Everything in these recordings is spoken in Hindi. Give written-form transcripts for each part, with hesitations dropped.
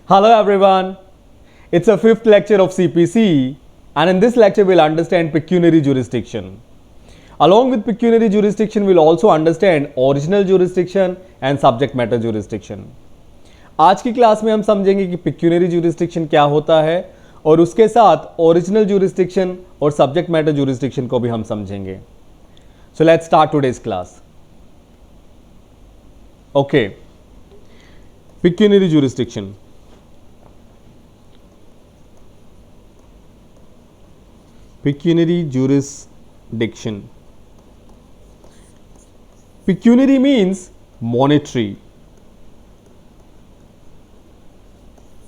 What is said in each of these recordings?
Hello everyone, it's a fifth lecture of CPC, and in this lecture we'll understand pecuniary jurisdiction. Along with pecuniary jurisdiction we'll also understand original jurisdiction and subject matter jurisdiction. आज की क्लास में हम समझेंगे कि pecuniary jurisdiction क्या होता है और उसके साथ original jurisdiction और subject matter jurisdiction को भी हम समझेंगे. So let's start today's class. Okay, pecuniary jurisdiction. Pecuniary jurisdiction. Pecuniary means monetary.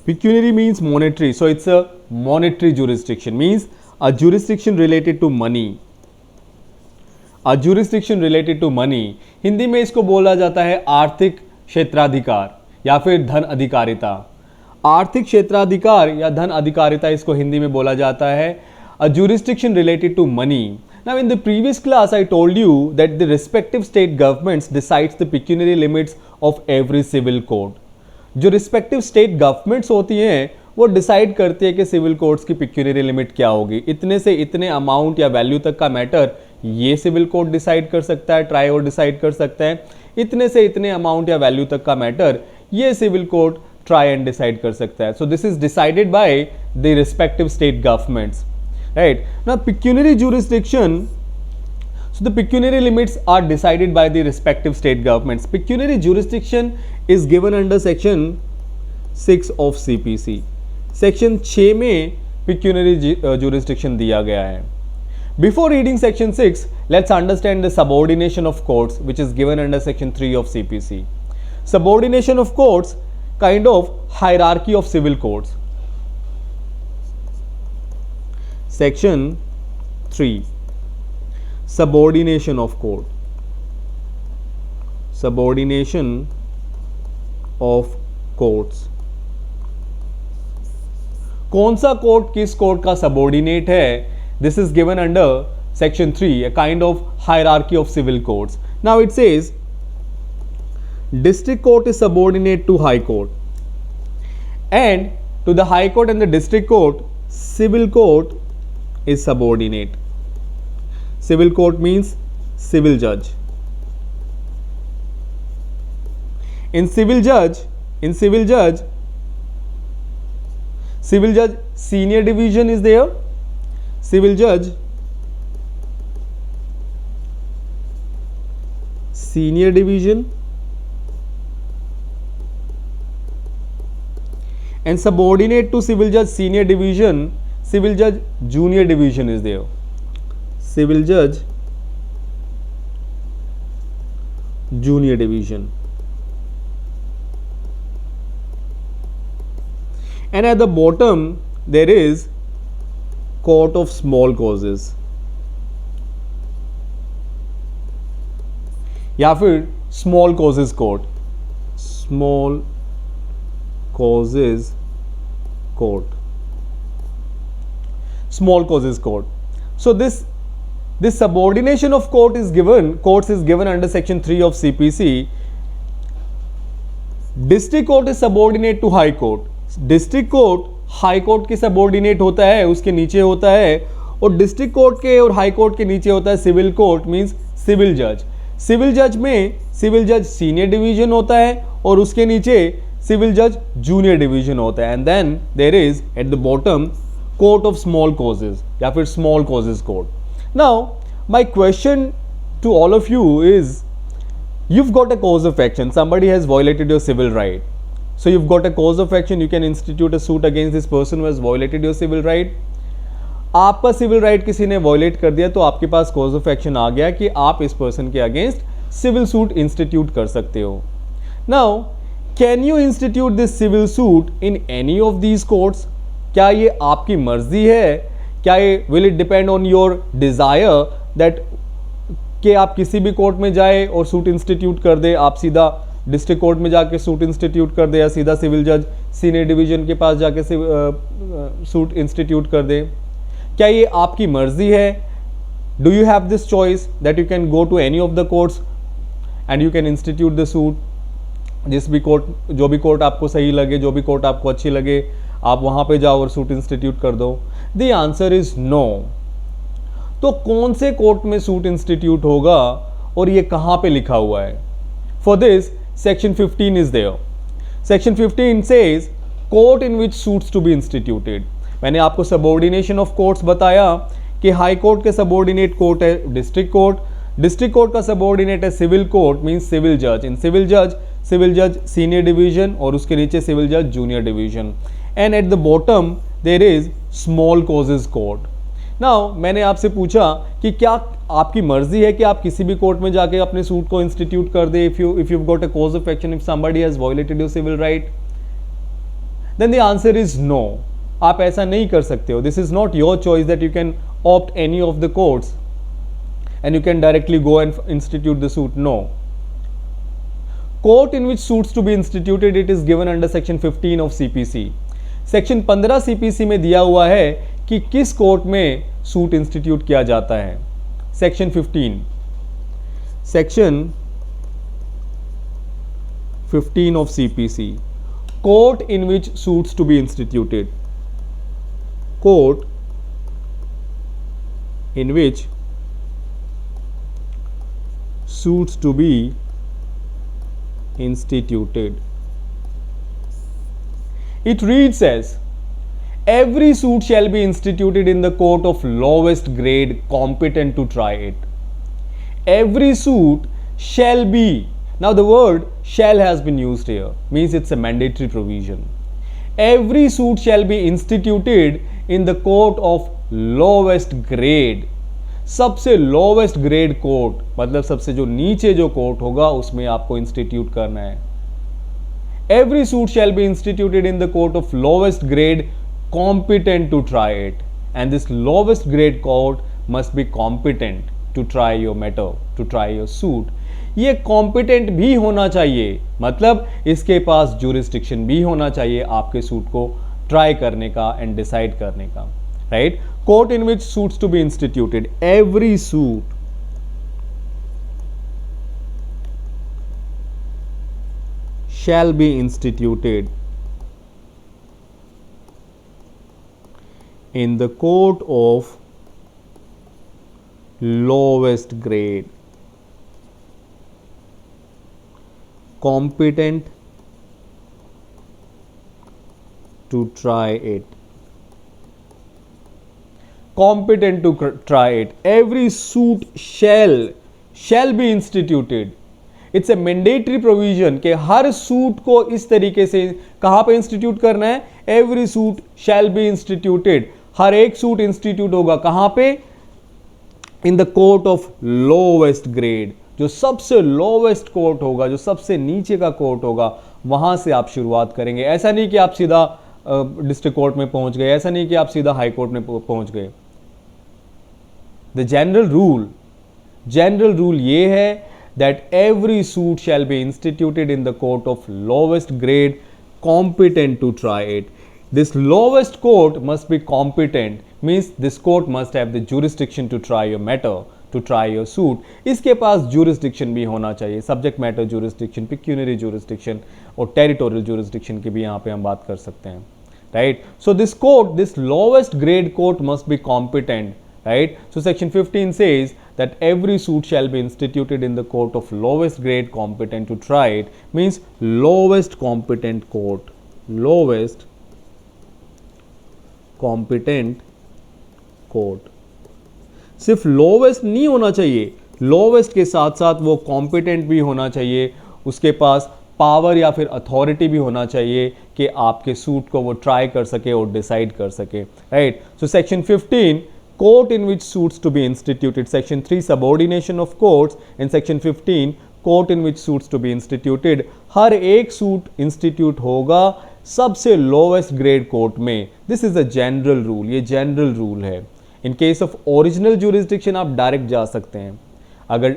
Pecuniary means monetary. So it's a monetary jurisdiction. Means a jurisdiction related to money. A jurisdiction related to money. Hindi में इसको बोला जाता है आर्थिक क्षेत्राधिकार या फिर धन अधिकारिता. आर्थिक क्षेत्राधिकार या धन अधिकारिता इसको हिंदी में बोला जाता है. A jurisdiction related to money. Now in the previous class I told you that the respective state governments decides the pecuniary limits of every civil code. जो respective state governments होती हैं वो डिसाइड करती है कि सिविल कोड्स की pecuniary लिमिट क्या होगी. इतने से इतने अमाउंट या वैल्यू तक का मैटर ये सिविल कोड डिसाइड कर सकता है, ट्राई और डिसाइड कर सकता है. इतने से इतने अमाउंट या वैल्यू तक का मैटर ये civil code try and decide कर सकता है. So this is decided by the respective state governments. Right now, pecuniary jurisdiction. So the pecuniary limits are decided by the respective state governments. Pecuniary jurisdiction is given under section 6 of CPC. Section 6 में pecuniary jurisdiction दिया गया है. Before reading section 6, let's understand the subordination of courts, which is given under section 3 of CPC. Subordination of courts, kind of hierarchy of civil courts. Section 3, subordination of court. Subordination of courts. कौन सा कोर्ट किस कोर्ट का सबॉर्डिनेट है? This is given under section 3, a kind of hierarchy of civil courts. Now it says district court is subordinate to high court, and to the high court and the district court, civil court is subordinate. Civil court means civil judge. In civil judge senior division is there. Civil judge senior division and subordinate to civil judge senior division, civil judge junior division is there. Civil judge junior division. And at the bottom there is court of small causes या फिर small causes court. Small causes court. Small causes court. So this subordination of courts is given under section 3 of CPC. District court is subordinate to high court. District court high court के subordinate होता है, उसके नीचे होता है, और district court के और high court के नीचे होता है civil court means civil judge. Civil judge में civil judge senior division होता है और उसके नीचे civil judge junior division होता है. And then there is at the bottom court of small causes या फिर small causes court. Now my question to all of you is, you've got a cause of action, somebody has violated your civil right. So you've got a cause of action, you can institute a suit against this person who has violated your civil right. आपका civil right किसी ने violate कर दिया तो आपके पास cause of action आ गया कि आप इस person के against civil suit institute कर सकते हो. Now can you institute this civil suit in any of these courts? क्या ये आपकी मर्जी है? क्या ये will it depend on your desire that कि आप किसी भी कोर्ट में जाए और सूट इंस्टीट्यूट कर दे, आप सीधा डिस्ट्रिक्ट कोर्ट में जाके सूट इंस्टीट्यूट कर दे या सीधा सिविल जज सीनियर डिवीजन के पास जाके सूट इंस्टीट्यूट कर दे? क्या ये आपकी मर्जी है? Do you have this choice that you can go to any of the courts and you can institute the suit? जिस भी कोर्ट, जो भी कोर्ट आपको सही लगे, जो भी कोर्ट आपको अच्छी लगे, आप वहां पे जाओ और सूट इंस्टीट्यूट कर दो? The answer is no. तो कौन से कोर्ट में सूट इंस्टीट्यूट होगा और ये कहां पे लिखा हुआ है? For this section 15 is there. Section 15 says court in which suits to be instituted. मैंने आपको सबऑर्डिनेशन ऑफ कोर्ट्स बताया कि हाई कोर्ट के सबऑर्डिनेट कोर्ट है डिस्ट्रिक्ट कोर्ट, डिस्ट्रिक्ट कोर्ट का सबऑर्डिनेट है सिविल कोर्ट, मींस सिविल जज। इन सिविल जज सीनियर डिवीजन और उसके नीचे सिविल जज junior division, and at the bottom there is small causes court. Now मैंने आपसे पूछा कि क्या आपकी मर्जी है कि आप किसी भी कोर्ट में जाके अपने सूट को इंस्टीट्यूट कर दे if you got a cause of action, if somebody has violated your civil right? Then the answer is no. आप ऐसा नहीं कर सकते हो। This is not your choice that you can opt any of the courts and you can directly go and institute the suit. No. Court in which suits to be instituted, it is given under section 15 of CPC. Section 15 CPC में दिया हुआ है कि किस कोर्ट में सूट इंस्टीट्यूट किया जाता है। Section 15 of CPC, court in which suits to be instituted, court in which suits to be instituted. It reads as every suit shall be instituted in the court of lowest grade competent to try it. Every suit shall be, now the word shall has been used here, means it's a mandatory provision. Every suit shall be instituted in the court of lowest grade, सबसे लोवेस्ट ग्रेड कोर्ट, मतलब सबसे जो नीचे जो कोर्ट होगा उसमें आपको इंस्टीट्यूट करना है। Every suit shall be instituted in the court of lowest grade competent to try it, and this lowest grade court must be competent to try your matter, to try your suit. ये कॉम्पिटेंट भी होना चाहिए, मतलब इसके पास ज्यूरिस्डिक्शन भी होना चाहिए आपके सूट को ट्राई करने का एंड डिसाइड करने का, right? Court in which suits to be instituted, every suit shall be instituted in the court of lowest grade competent to try it. Competent to try it. Every suit shall be instituted. It's a mandatory provision कि हर सूट को इस तरीके से कहां पे इंस्टीट्यूट करना है? Every suit shall be instituted. हर एक सूट इंस्टीट्यूट होगा कहां पे? In the court of lowest grade. जो सबसे लोवेस्ट कोर्ट होगा, जो सबसे नीचे का कोर्ट होगा, वहां से आप शुरुआत करेंगे। ऐसा नहीं कि आप सीधा डिस्ट्रिक्ट कोर्ट में पहुंच गए, ऐसा नहीं कि आप सीधा हाई कोर्ट में पहुंच गए। द जनरल रूल ये है that every suit shall be instituted in the court of lowest grade competent to try it. This lowest court must be competent, means this court must have the jurisdiction to try your matter, to try your suit. इसके पास jurisdiction भी होना चाहिए, subject matter jurisdiction, pecuniary jurisdiction और territorial jurisdiction की भी यहाँ पे हम बात कर सकते हैं, right? So this court, this lowest grade court must be competent, right? So section 15 says that every suit shall be instituted in the court of lowest grade competent to try it, means lowest competent court, lowest competent court. सिर्फ लोवेस्ट नहीं होना चाहिए, लोवेस्ट के साथ साथ वो कॉम्पिटेंट भी होना चाहिए, उसके पास पावर या फिर अथॉरिटी भी होना चाहिए कि आपके सूट को वो ट्राई कर सके और डिसाइड कर सके, right? So section 15 court in which suits to be instituted, section 3 subordination of courts, in section 15 court in which suits to be instituted. हर एक सूट इंस्टीट्यूट होगा सबसे लोवेस्ट ग्रेड कोर्ट में. This is a general rule, ये जनरल रूल है. In case of original jurisdiction आप डायरेक्ट जा सकते हैं. अगर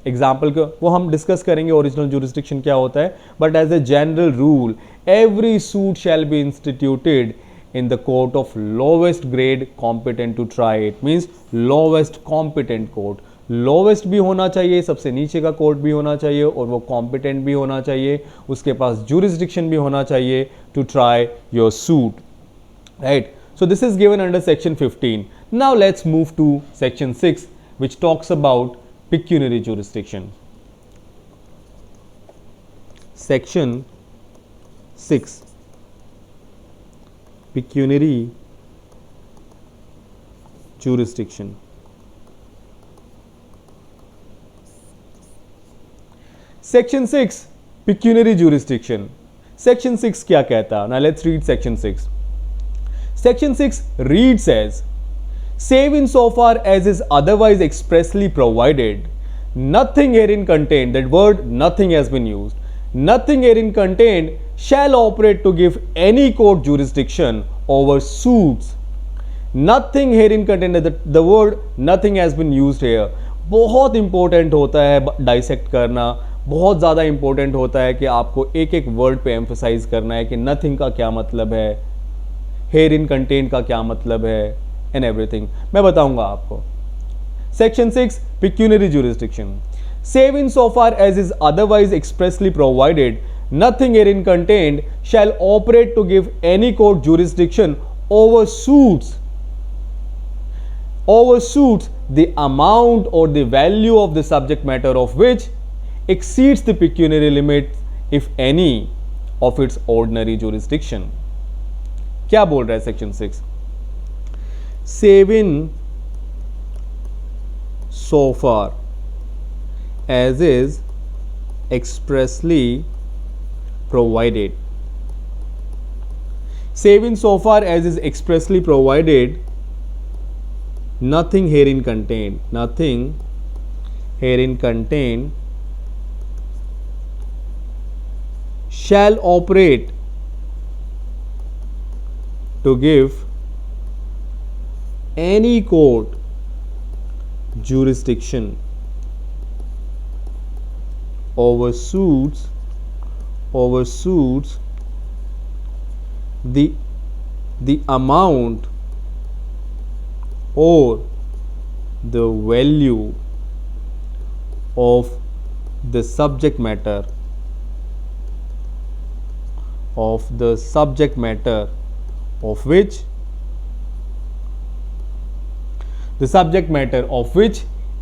एग्जाम्पल को वो हम डिस्कस करेंगे ओरिजिनल ज्यूरिसडिक्शन क्या होता है, but as a general rule every suit shall be instituted in the court of lowest grade competent to try it, means lowest competent court. Lowest भी होना चाहिए, सबसे नीचे का कोर्ट भी होना चाहिए, और वो कॉम्पिटेंट भी होना चाहिए, उसके पास jurisdiction भी होना चाहिए to try your suit, right? So this is given under section 15. Now let's move to section 6, which talks about pecuniary jurisdiction. Section 6, pecuniary jurisdiction. Section 6, pecuniary jurisdiction. Section 6 क्या कहता है? Now let's read section 6. Section 6 reads as, save in so far as is otherwise expressly provided, nothing herein contained, that word nothing has been used, nothing herein contained shall operate to give any court jurisdiction over suits. Nothing herein contained, the word nothing has been used here. बहुत इंपॉर्टेंट होता है डाइसेक्ट करना, बहुत ज़्यादा इंपॉर्टेंट होता है कि आपको एक एक वर्ड पे एम्फसाइज करना है कि नथिंग का क्या मतलब है, हेयर इन कंटेंट का क्या मतलब है, एंड एवरीथिंग मैं बताऊंगा आपको. Section 6, pecuniary jurisdiction. Save in so far as is otherwise expressly provided, nothing herein contained shall operate to give any court jurisdiction over suits the amount or the value of the subject matter of which exceeds the pecuniary limit if any of its ordinary jurisdiction. क्या बोल रहा है section 6? Save in so far as is expressly provided. Save in so far as is expressly provided, nothing herein contained shall operate to give any court jurisdiction over suits the amount or the value of the subject matter of which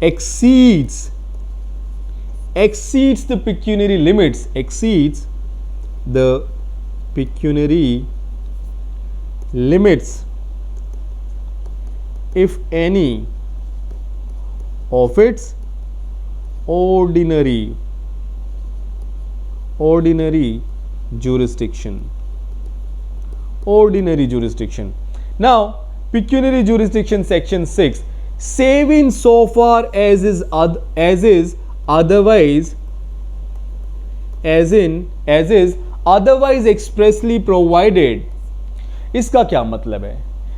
exceeds the pecuniary limits, if any of its ordinary jurisdiction. Now pecuniary jurisdiction, section 6, save in so far as is otherwise expressly provided. इसका क्या मतलब है?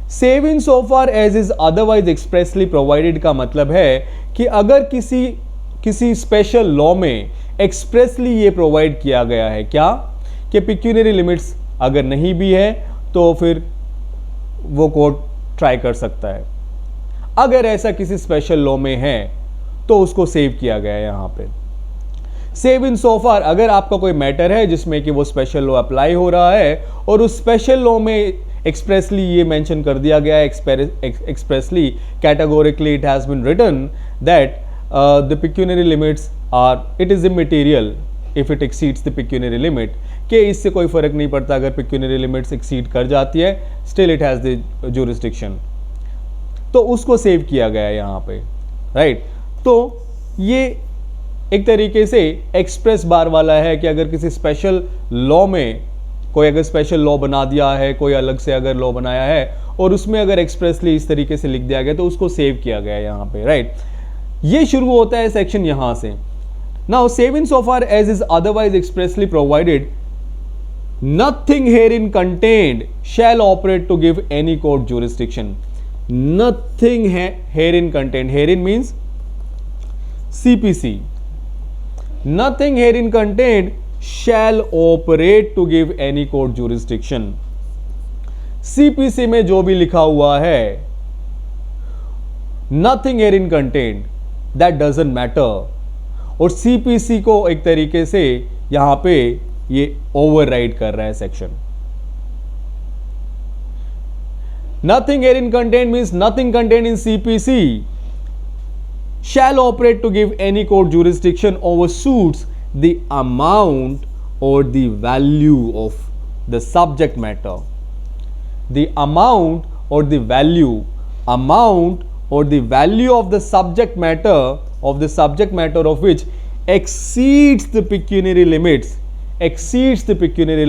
Save in so far as is otherwise expressly provided का मतलब है कि अगर किसी स्पेशल लॉ में एक्सप्रेसली ये प्रोवाइड किया गया है क्या कि पिक्यूनरी लिमिट्स अगर नहीं भी है तो फिर वो कोर्ट ट्राई कर सकता है. अगर ऐसा किसी स्पेशल लॉ में है तो उसको सेव किया गया है यहां पे. सेव इन सो फार, अगर आपका कोई मैटर है जिसमें कि वो स्पेशल लॉ अप्लाई हो रहा है और उस स्पेशल लॉ में एक्सप्रेसली ये मेंशन कर दिया गया है, expressly categorically it has been written that the pecuniary limits are, it is immaterial if it exceeds the pecuniary limit, कि इससे कोई फर्क नहीं पड़ता अगर पिक्यूनरी लिमिट्स एक्सीड कर जाती है, still it has the jurisdiction. तो उसको सेव किया गया है यहाँ पे, राइट. तो ये एक तरीके से एक्सप्रेस बार वाला है कि अगर किसी स्पेशल लॉ में कोई अगर स्पेशल लॉ बना दिया है, कोई अलग से अगर लॉ बनाया है और उसमें अगर एक्सप्रेसली इस तरीके से लिख दिया गया तो उसको सेव किया गया है यहाँ पे, राइट. ये शुरू होता है सेक्शन यहाँ से. Now save in so far as is otherwise expressly provided, nothing herein contained shall operate to give any court jurisdiction. Nothing herein contained, herein means CPC. Nothing herein contained shall operate to give any court jurisdiction. CPC में जो भी लिखा हुआ है, nothing herein contained, that doesn't matter. और सीपीसी को एक तरीके से यहां पे ये ओवरराइड कर रहा है section. Nothing herein content means nothing content in CPC shall operate to give any court jurisdiction over suits the amount or the value of the subject matter. The amount or the value of the subject matter of which exceeds the pecuniary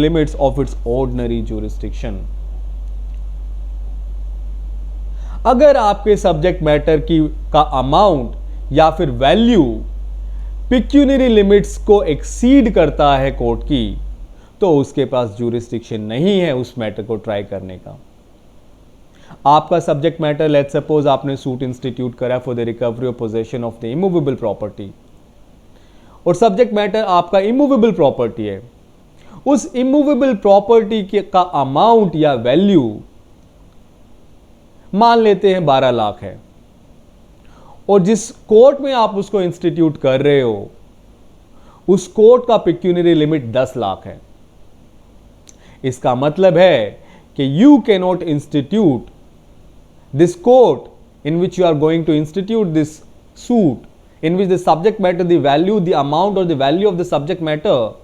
limits of its ordinary jurisdiction. अगर आपके सब्जेक्ट मैटर का अमाउंट या फिर वैल्यू पिक्यूनरी लिमिट्स को एक्सीड करता है कोर्ट की, तो उसके पास ज्यूरिसडिक्शन नहीं है उस मैटर को ट्राई करने का। आपका सब्जेक्ट मैटर, लेट्स सपोज आपने सूट इंस्टीट्यूट करा for the recovery of possession of the immovable property, और सब्जेक्ट मैटर आपका इमूवेबल प्रॉपर्टी है। उस इमूवेबल प्रॉपर्टी का अमाउंट या वैल्यू मान लेते हैं 12 लाख है, और जिस कोर्ट में आप उसको इंस्टीट्यूट कर रहे हो उस कोर्ट का पिक्यूनरी लिमिट 10 लाख है। इसका मतलब है कि you cannot institute this court in which you are going to institute this suit, in which the subject matter, the value, the amount और the value of the subject matter,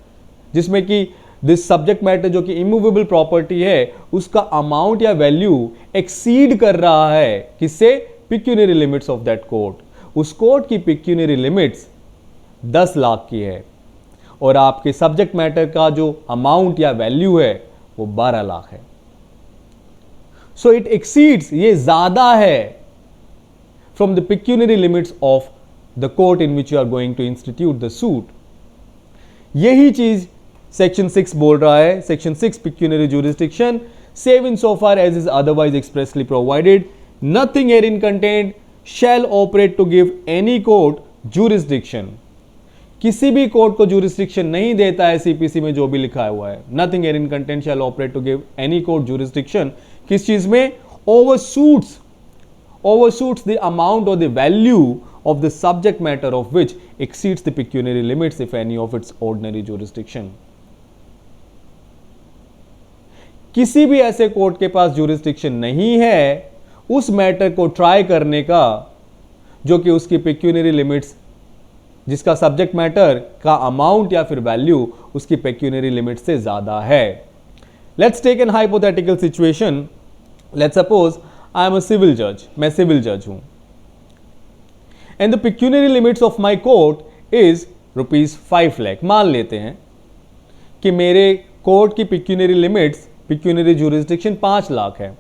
जिसमें कि दिस सब्जेक्ट मैटर जो कि इमूवेबल प्रॉपर्टी है उसका अमाउंट या वैल्यू एक्सीड कर रहा है किससे? Pecuniary limits of that court. उस कोर्ट की पिक्यूनरी लिमिट्स 10 लाख की है और आपके सब्जेक्ट मैटर का जो अमाउंट या वैल्यू है वो 12 लाख है। सो इट एक्सीड्स, ये ज्यादा है from the pecuniary limits of the court in which you are going to institute the suit. यही चीज सेक्शन 6 बोल रहा है। Section 6 pecuniary jurisdiction, save in so far as is otherwise expressly provided, nothing herein contained shall operate to give any court jurisdiction. किसी भी कोर्ट को jurisdiction नहीं देता है सीपीसी में जो भी लिखा हुआ है। Nothing herein contained shall operate to give any court jurisdiction. किस चीज में? overshoots the amount or the value of the subject matter of which exceeds the pecuniary limits if any of its ordinary jurisdiction. किसी भी ऐसे कोर्ट के पास jurisdiction नहीं है उस मैटर को ट्राई करने का जो कि उसकी पेक्यूनरी लिमिट्स, जिसका सब्जेक्ट मैटर का अमाउंट या फिर वैल्यू उसकी पेक्यूनरी लिमिट से ज्यादा है। Let's take an hypothetical situation. Let's suppose I am a civil जज, मैं सिविल जज हूं, and the pecuniary limits of my court is ₹5 lakh. मान लेते हैं कि मेरे कोर्ट की pecuniary limits, pecuniary jurisdiction 5 lakh है।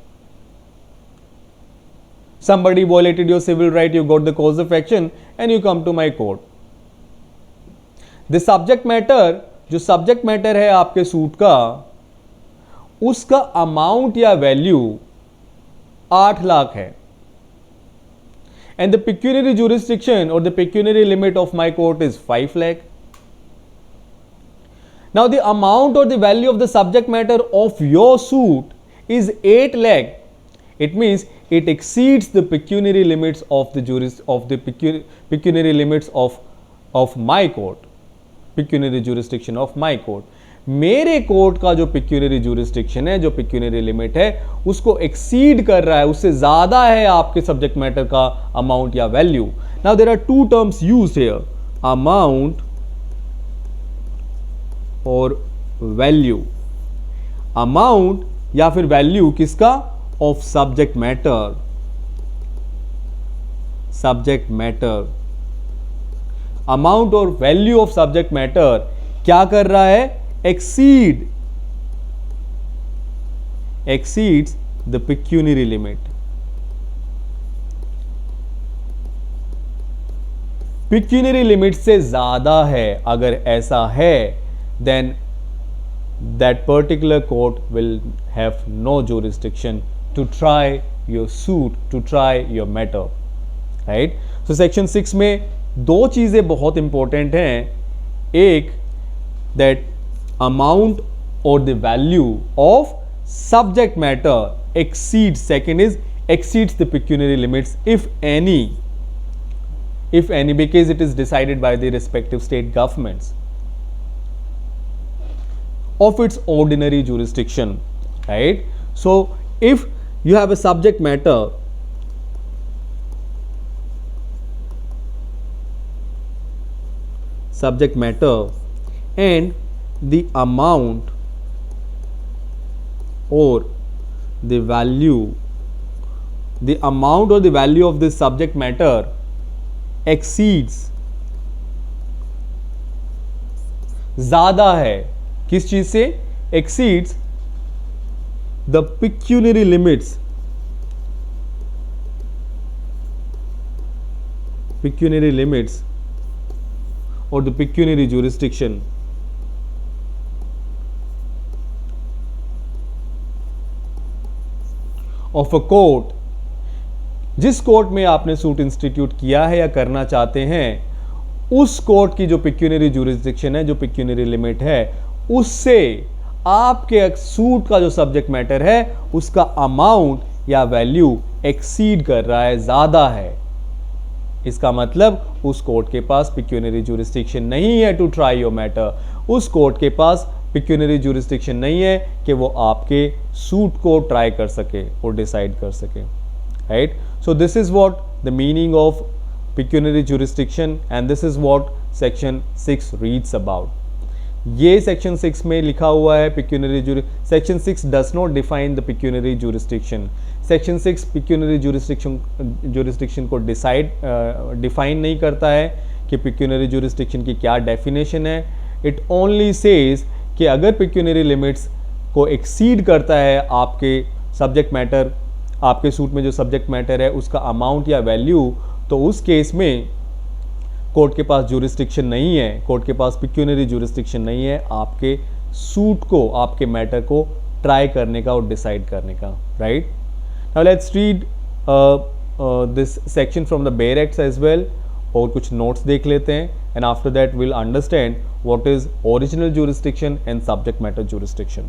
Somebody violated your civil right, you got the cause of action and you come to my court. The subject matter, जो सब्जेक्ट मैटर है आपके सूट का, उसका अमाउंट या वैल्यू 8 लाख है, and the pecuniary jurisdiction or the pecuniary limit of my court is 5 lakh. Now the amount or the value of the subject matter of your suit is 8 lakh. It means it exceeds the pecuniary limits of the pecuniary limits of my court, pecuniary jurisdiction of my court. मेरे कोर्ट का जो pecuniary jurisdiction है, जो pecuniary limit है, उसको exceed कर रहा है, उससे ज्यादा है आपके subject matter का amount या value. Now there are two terms used here, amount और value. Amount या फिर value किसका? Of subject matter. Subject matter. Amount और value of subject matter क्या कर रहा है? Exceeds the pecuniary limit. Pecuniary limit से ज्यादा है। अगर ऐसा है then that particular court will have no jurisdiction to try your suit, to try your matter, right? So section 6 में दो चीजें बहुत इंपॉर्टेंट हैं। एक, that amount or the value of subject matter exceeds, second is exceeds the pecuniary limits if any if any, because it is decided by the respective state governments of its ordinary jurisdiction, right? So if you have a subject matter and the amount or the value of this subject matter exceeds, ज़्यादा है किस चीज से, exceeds the pecuniary limits or the pecuniary jurisdiction of a court, जिस कोर्ट में आपने सूट इंस्टीट्यूट किया है या करना चाहते हैं, उस कोर्ट की जो पिक्यूनरी जुरिस्डिक्शन है, जो पिक्यूनरी लिमिट है, उससे आपके सूट का जो सब्जेक्ट मैटर है उसका अमाउंट या वैल्यू एक्सीड कर रहा है, ज़्यादा है। इसका मतलब उस कोर्ट के पास पिक्यूनरी जुरिस्डिक्शन नहीं है टू ट्राई योर मैटर, उस कोर्ट के पास पिक्यूनरी जुरिस्डिक्शन नहीं है कि वो आपके सूट को ट्राई कर सके और डिसाइड कर सके, right? So this is what the meaning of pecuniary jurisdiction and this is what section 6 reads about. ये सेक्शन 6 में लिखा हुआ है pecuniary section 6 does not define the pecuniary jurisdiction. Section 6 pecuniary jurisdiction को डिफाइन नहीं करता है कि पिक्यूनरी जुरिस्डिक्शन की क्या डेफिनेशन है। इट ओनली सेज कि अगर पिक्यूनरी लिमिट्स को एक्सीड करता है आपके सब्जेक्ट मैटर, आपके सूट में जो सब्जेक्ट मैटर है उसका अमाउंट या वैल्यू, तो उस केस में कोर्ट के पास जुरिस्डिक्शन नहीं है, कोर्ट के पास पिक्यूनरी जुरिस्डिक्शन नहीं है आपके सूट को, आपके मैटर को ट्राई करने का और डिसाइड करने का, right? Now let's read this section from the bare acts as well, और कुछ नोट्स देख लेते हैं and after that will understand what is original jurisdiction and subject matter jurisdiction.